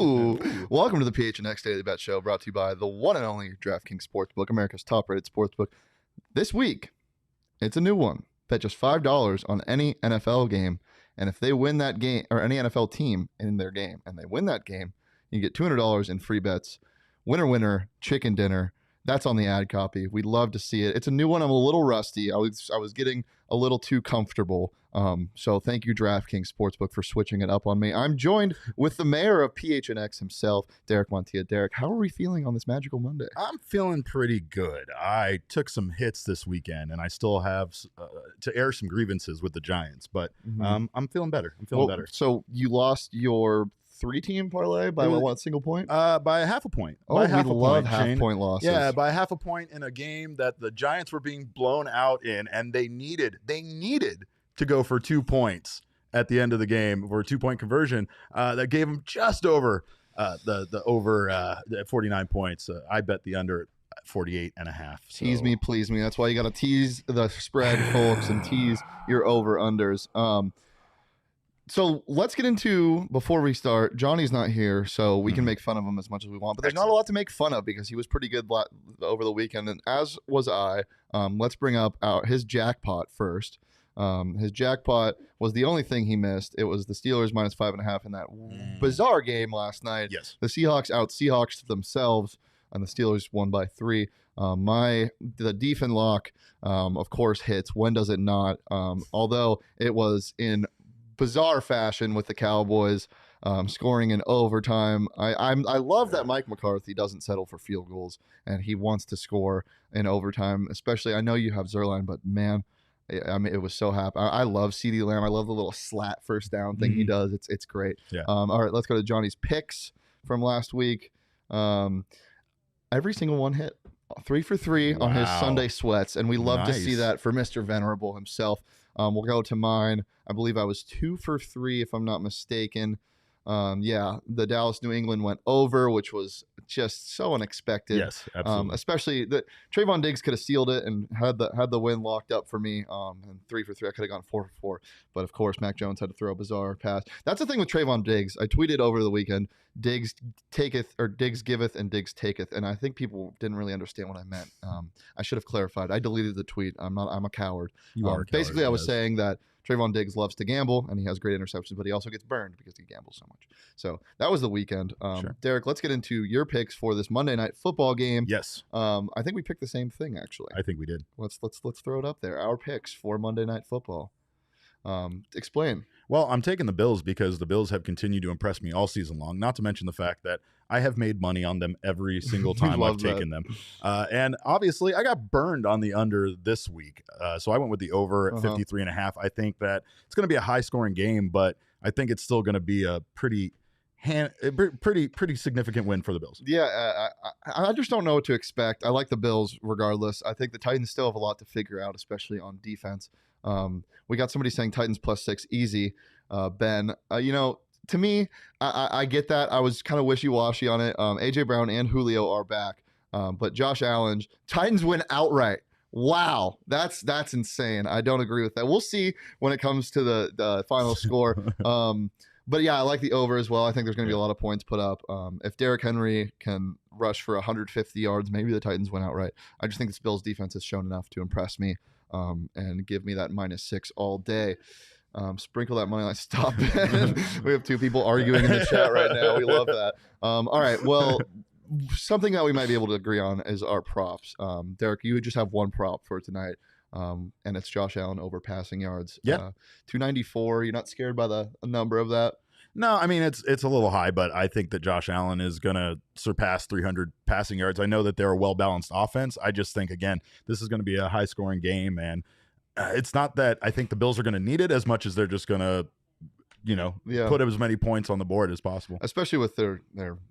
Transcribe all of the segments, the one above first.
Ooh. Welcome to the PHNX Daily Bet Show, brought to you by the one and only DraftKings Sportsbook, America's top-rated sportsbook. This week, it's a new one. Bet just $5 on any NFL game, and if they win that game, or any NFL team in their game, and they win that game, you get $200 in free bets. Winner, winner, chicken dinner. That's on the ad copy. We'd love to see it. It's a new one. I'm a little rusty. I was getting a little too comfortable. So thank you, DraftKings Sportsbook, for switching it up on me. I'm joined with the mayor of PHNX himself, Derek Montilla. Derek, how are we feeling on this magical Monday? I'm feeling pretty good. I took some hits this weekend, and I still have to air some grievances with the Giants, but I'm feeling better. Better. So you lost your 3-team parlay by what single point? By half a point. Oh, we love half-point losses. Yeah, by half a point in a game that the Giants were being blown out in, and they needed to go for 2 points at the end of the game for a 2-point conversion. That gave them just over the over 49 points. I bet the under at 48.5. So. Tease me, please me. That's why you got to tease the spread, folks, and tease your over-unders. So let's get into, before we start, Johnny's not here, so we can make fun of him as much as we want. But there's not a lot to make fun of because he was pretty good over the weekend, and as was I. Let's bring up his jackpot first. His jackpot was the only thing he missed. It was the Steelers minus 5.5 in that bizarre game last night. Yes. The Seahawks out-Seahawks themselves, and the Steelers won by 3. The defense lock, of course, hits. When does it not? Although it was in bizarre fashion with the Cowboys scoring in overtime. I love that Mike McCarthy doesn't settle for field goals, and he wants to score in overtime. Especially, I know you have Zerline, but man, I mean, it was so happy. I love CeeDee Lamb. I love the little slat first down thing he does. It's great. Yeah. All right, let's go to Johnny's picks from last week. Every single one hit. 3 for 3 on his Sunday sweats, and we love to see that for Mr. Venerable himself. We'll go to mine. I believe I was 2 for 3, if I'm not mistaken. The Dallas New England went over, which was just so unexpected. Yes, absolutely. Especially that Trayvon Diggs could have sealed it and had the win locked up for me. And 3 for 3, I could have gone 4 for 4. But of course, Mac Jones had to throw a bizarre pass. That's the thing with Trayvon Diggs. I tweeted over the weekend: Diggs taketh, or Diggs giveth, and Diggs taketh. And I think people didn't really understand what I meant. I should have clarified. I deleted the tweet. I'm a coward. You are a coward. Basically, I was saying that Trayvon Diggs loves to gamble, and he has great interceptions, but he also gets burned because he gambles so much. So that was the weekend. Sure. Derek, let's get into your picks for this Monday night football game. Yes. I think we picked the same thing, actually. I think we did. Let's throw it up there. Our picks for Monday night football. Explain. Well, I'm taking the Bills because the Bills have continued to impress me all season long, not to mention the fact that I have made money on them every single time I've taken them. And obviously, I got burned on the under this week. So I went with the over at 53.5. I think that it's going to be a high-scoring game, but I think it's still going to be a pretty significant win for the Bills. Yeah, I just don't know what to expect. I like the Bills regardless. I think the Titans still have a lot to figure out, especially on defense. We got somebody saying Titans +6 easy. Ben, to me, I get that. I was kind of wishy-washy on it. A.J. Brown and Julio are back, but Josh Allen, Titans win outright. Wow, that's insane. I don't agree with that. We'll see when it comes to the final score. But yeah, I like the over as well. I think there's going to be a lot of points put up. If Derrick Henry can rush for 150 yards, maybe the Titans win outright. I just think this Bills defense has shown enough to impress me and give me that -6 all day. Sprinkle that money line. Stop it. We have 2 people arguing in the chat right now. We love that. All right. Well, something that we might be able to agree on is our props. Derek, you just have one prop for tonight. And it's Josh Allen over passing yards. Yeah. 294. You're not scared by the number of that? No, I mean, it's a little high, but I think that Josh Allen is going to surpass 300 passing yards. I know that they're a well-balanced offense. I just think, again, this is going to be a high-scoring game, and it's not that I think the Bills are going to need it as much as they're just going to, put as many points on the board as possible. Especially with their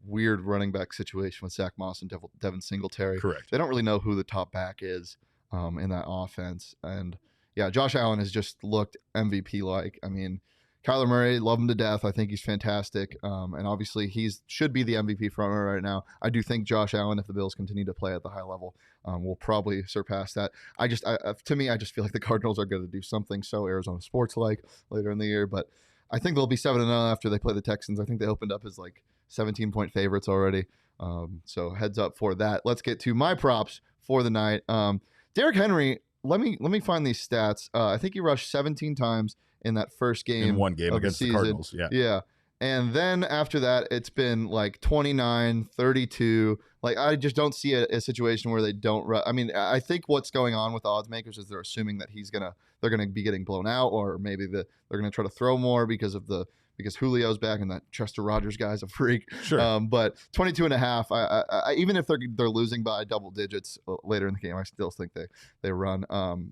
weird running back situation with Zach Moss and Devin Singletary. Correct. They don't really know who the top back is in that offense. And, yeah, Josh Allen has just looked MVP-like. I mean, Kyler Murray, love him to death. I think he's fantastic. And obviously he should be the MVP frontrunner right now. I do think Josh Allen, if the Bills continue to play at the high level, will probably surpass that. To me, I just feel like the Cardinals are going to do something so Arizona sports-like later in the year. But I think they'll be 7-0 after they play the Texans. I think they opened up as like 17-point favorites already. So heads up for that. Let's get to my props for the night. Derrick Henry, let me find these stats. I think he rushed 17 times in that first game. In one game against the Cardinals. Yeah. And then after that, it's been like 29, 32. Like, I just don't see a situation where they don't I mean, I think what's going on with the odds makers is they're assuming that they're gonna be getting blown out, or maybe they're gonna try to throw more because Julio's back and that Chester Rogers guy's a freak. Sure. But 22.5, I even if they're losing by double digits later in the game, I still think they run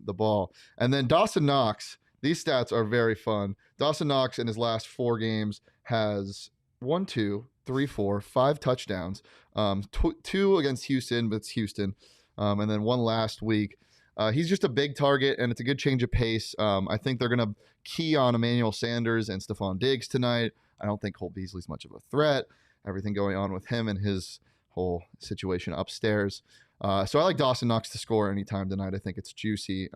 the ball. And then Dawson Knox. These stats are very fun. Dawson Knox in his last 4 games has 5 touchdowns. 2 against Houston, but it's Houston. And then 1 last week. He's just a big target, and it's a good change of pace. I think they're going to key on Emmanuel Sanders and Stephon Diggs tonight. I don't think Cole Beasley's much of a threat. Everything going on with him and his whole situation upstairs. So I like Dawson Knox to score anytime tonight. I think it's juicy.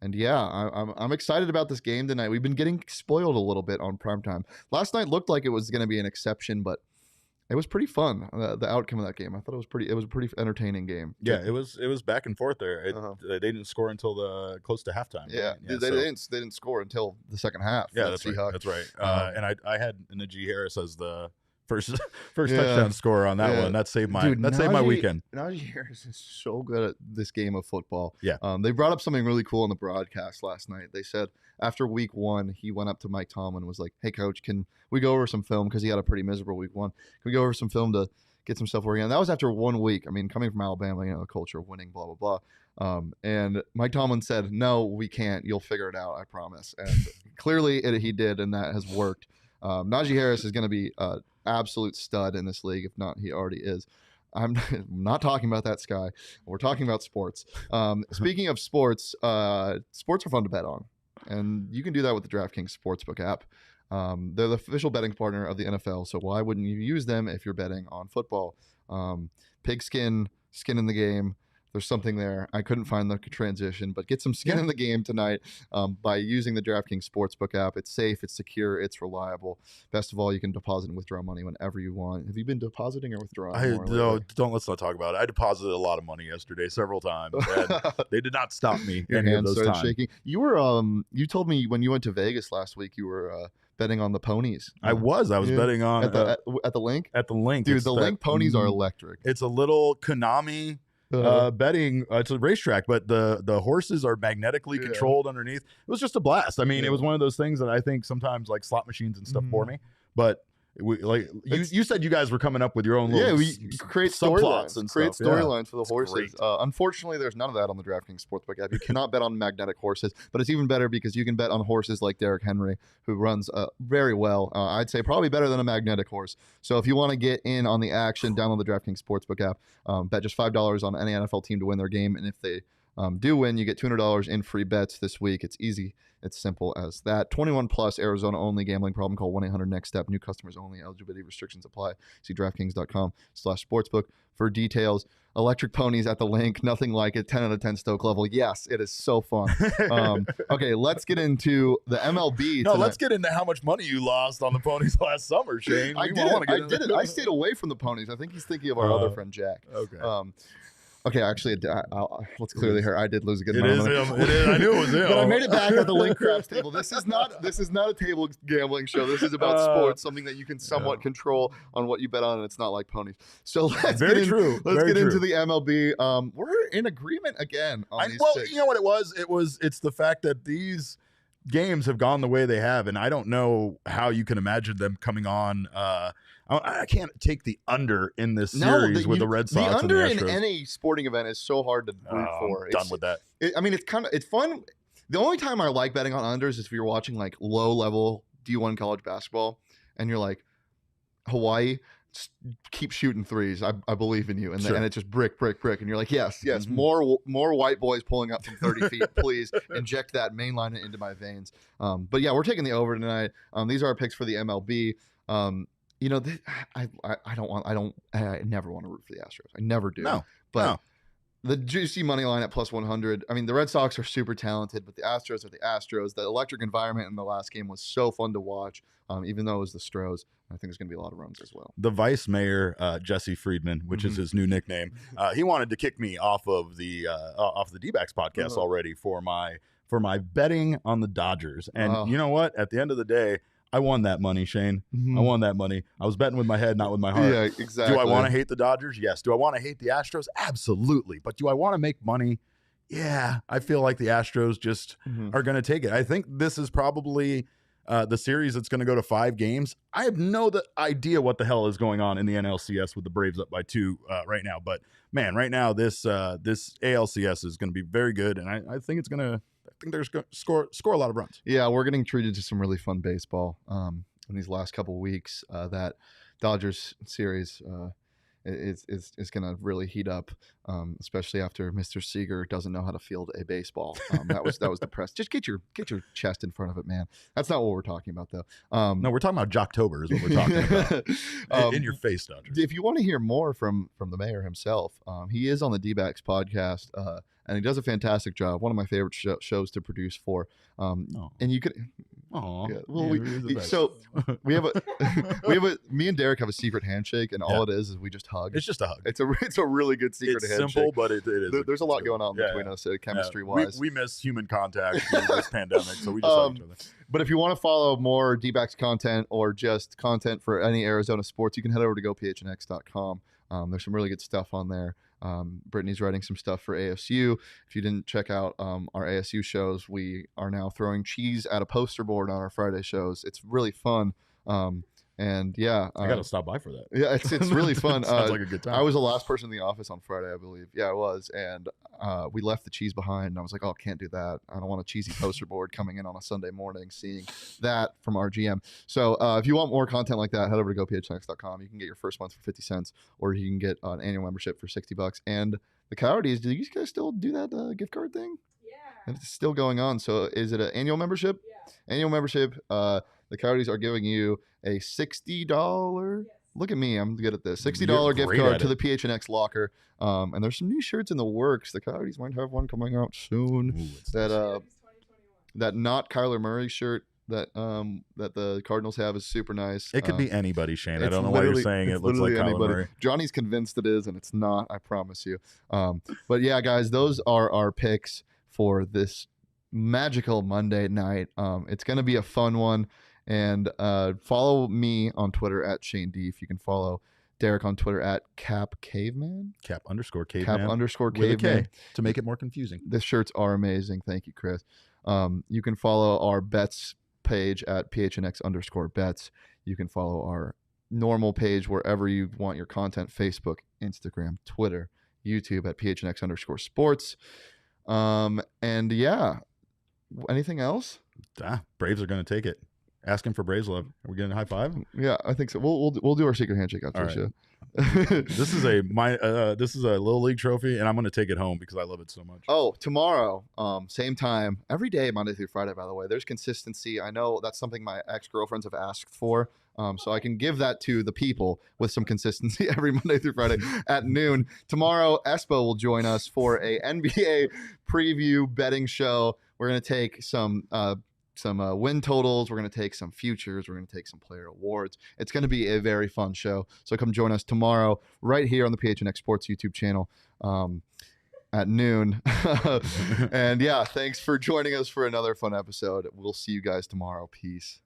And yeah, I'm excited about this game tonight. We've been getting spoiled a little bit on primetime. Last night looked like it was going to be an exception, but it was pretty fun. The outcome of that game, I thought it was a pretty entertaining game. Yeah, it was back and forth there. They didn't score until close to halftime. Yeah, right? They didn't score until the second half. Yeah, that's right. That's right. And I had Najee Harris as the first touchdown scorer on that one. That saved my weekend. Najee Harris is so good at this game of football. Yeah. They brought up something really cool on the broadcast last night. They said after week 1, he went up to Mike Tomlin and was like, "Hey coach, can we go over some film?" Because he had a pretty miserable week 1. Can we go over some film to get some stuff working? And that was after 1 week. I mean, coming from Alabama, the culture of winning, blah, blah, blah. And Mike Tomlin said, "No, we can't. You'll figure it out, I promise." And clearly he did, and that has worked. Najee Harris is going to be absolute stud in this league. If not, he already is. I'm not talking about that, Sky. We're talking about sports. Speaking of sports, sports are fun to bet on, and you can do that with the DraftKings Sportsbook app. They're the official betting partner of the NFL, so why wouldn't you use them if you're betting on football? Pigskin, skin in the game. There's something there. I couldn't find the transition, but get some skin in the game tonight by using the DraftKings Sportsbook app. It's safe, it's secure, it's reliable. Best of all, you can deposit and withdraw money whenever you want. Have you been depositing or withdrawing? Let's not talk about it. I deposited a lot of money yesterday, several times. And they did not stop me. Your hands started shaking. You were you told me when you went to Vegas last week, you were betting on the ponies. I was betting on at the link. At the link, dude. The link ponies are electric. It's a little Konami. Betting. It's a racetrack, but the horses are magnetically controlled underneath. It was just a blast. I mean, it was one of those things that I think sometimes like slot machines and stuff for me, but you said you guys were coming up with your own little we create storylines and create storylines for the horses. Unfortunately, there's none of that on the DraftKings Sportsbook app. You cannot bet on magnetic horses, but it's even better because you can bet on horses like Derrick Henry, who runs very well. I'd say probably better than a magnetic horse. So if you want to get in on the action, download the DraftKings Sportsbook app. Bet just $5 on any NFL team to win their game, and if they do win, you get $200 in free bets this week. It's easy. It's simple as that. 21 plus, Arizona only. Gambling problem? Call 1-800-NEXT-STEP. New customers only. Eligibility restrictions apply. See DraftKings.com/sportsbook for details. Electric ponies at the link. Nothing like it. 10 out of 10 Stoke level. Yes, it is so fun. Okay, let's get into the MLB. No, let's get into how much money you lost on the ponies last summer, Shane. I didn't. I stayed away from the ponies. I think he's thinking of our other friend, Jack. Okay. Okay, actually, let's clearly hear I did lose a good amount of money. It is. I knew it was him. But I made it back at the link craps table. This is not a table gambling show. This is about sports, something that you can somewhat control on what you bet on, and it's not like ponies. So let's get into the MLB. We're in agreement again on these picks. You know what it was? It's the fact that these games have gone the way they have, and I don't know how you can imagine them coming on. I can't take the under in this series with the Red Sox. The under and the Astros. in any sporting event is so hard to root for. I'm done with that. It's fun. The only time I like betting on unders is if you're watching like low level D1 college basketball and you're like, Hawaii, just keep shooting threes. I believe in you. And and it's just brick. And you're like, yes, more white boys pulling up from 30 feet. Please inject that, mainline it into my veins. But yeah, we're taking the over tonight. These are our picks for the MLB. I never want to root for the Astros. I never do. No. the juicy money line at plus 100. I mean, the Red Sox are super talented, but the Astros are the Astros. The electric environment in the last game was so fun to watch, even though it was the Stros. I think there's going to be a lot of runs as well. The vice mayor, Jesse Friedman, which is his new nickname, he wanted to kick me off of the D-backs podcast already for my betting on the Dodgers. And you know what? At the end of the day, I won that money, Shane. I won that money. I was betting with my head, not with my heart. Yeah, exactly. Do I want to hate the Dodgers? Yes. Do I want to hate the Astros? Absolutely. But do I want to make money? Yeah. I feel like the Astros just are going to take it. I think this is probably the series that's going to go to 5 games. I have no idea what the hell is going on in the NLCS with the Braves up by 2 right now. But, man, right now this ALCS is going to be very good, and I think it's going to – I think they're going to score a lot of runs. Yeah, we're getting treated to some really fun baseball in these last couple of weeks. That Dodgers series is going to really heat up, especially after Mr. Seager doesn't know how to field a baseball. That was depressing. Just get your chest in front of it, man. That's not what we're talking about, though. No, we're talking about Jocktober is what we're talking about. In your face, Dodgers. If you want to hear more from the mayor himself, he is on the D-backs podcast. And he does a fantastic job. One of my favorite shows to produce for. And you could. Oh, yeah. Well, we have a me and Derek have a secret handshake, and all it is we just hug. It's just a hug. It's a really good secret handshake. It's simple, but it is. There's a lot going on between us, chemistry wise. We miss human contact during this pandemic, so we just hug each other. But if you want to follow more D-backs content or just content for any Arizona sports, you can head over to gophnx.com. There's some really good stuff on there. Brittany's writing some stuff for ASU. If you didn't check out our ASU shows, we are now throwing cheese at a poster board on our Friday shows. It's really fun. And yeah, I gotta stop by for that. Yeah, it's really fun. Sounds like a good time. I was the last person in the office on Friday, I believe. Yeah, I was, and we left the cheese behind. And I was like, "Oh, can't do that. I don't want a cheesy poster board coming in on a Sunday morning, seeing that from our GM." So if you want more content like that, head over to gophnx.com. You can get your first month for 50 cents, or you can get an annual membership for $60. And the Coyotes, do you guys still do that gift card thing? Yeah. And it's still going on. So is it an annual membership? Yeah. Annual membership. The Coyotes are giving you a $60. Yes. Look at me, I'm good at this. $60 gift card to the PHNX locker. And there's some new shirts in the works. The Coyotes might have one coming out soon. Ooh, that not Kyler Murray shirt that the Cardinals have is super nice. It could be anybody, Shane. I don't know why you're saying it looks like Kyler Murray. Johnny's convinced it is, and it's not. I promise you. But yeah, guys, those are our picks for this magical Monday night. It's going to be a fun one. And follow me on Twitter at Shane Deef. You can follow Derek on Twitter at CapCaveman. Cap_Caveman. Cap_Caveman. To make it more confusing. The shirts are amazing. Thank you, Chris. You can follow our bets page at PHNX_bets. You can follow our normal page wherever you want your content: Facebook, Instagram, Twitter, YouTube at PHNX_sports. And yeah, anything else? Braves are going to take it. Asking for Braves love. Are we getting a high five? Yeah, I think so. We'll do our secret handshake after the show. This is a little league trophy, and I'm going to take it home because I love it so much. Oh, tomorrow, same time, every day, Monday through Friday. By the way, there's consistency. I know that's something my ex-girlfriends have asked for, so I can give that to the people with some consistency every Monday through Friday at noon. Tomorrow, Espo will join us for a NBA preview betting show. We're going to take some win totals. We're going to take some futures. We're going to take some player awards. It's going to be a very fun show. So come join us tomorrow right here on the PHNX Sports YouTube channel at noon. And yeah, thanks for joining us for another fun episode. We'll see you guys tomorrow. Peace.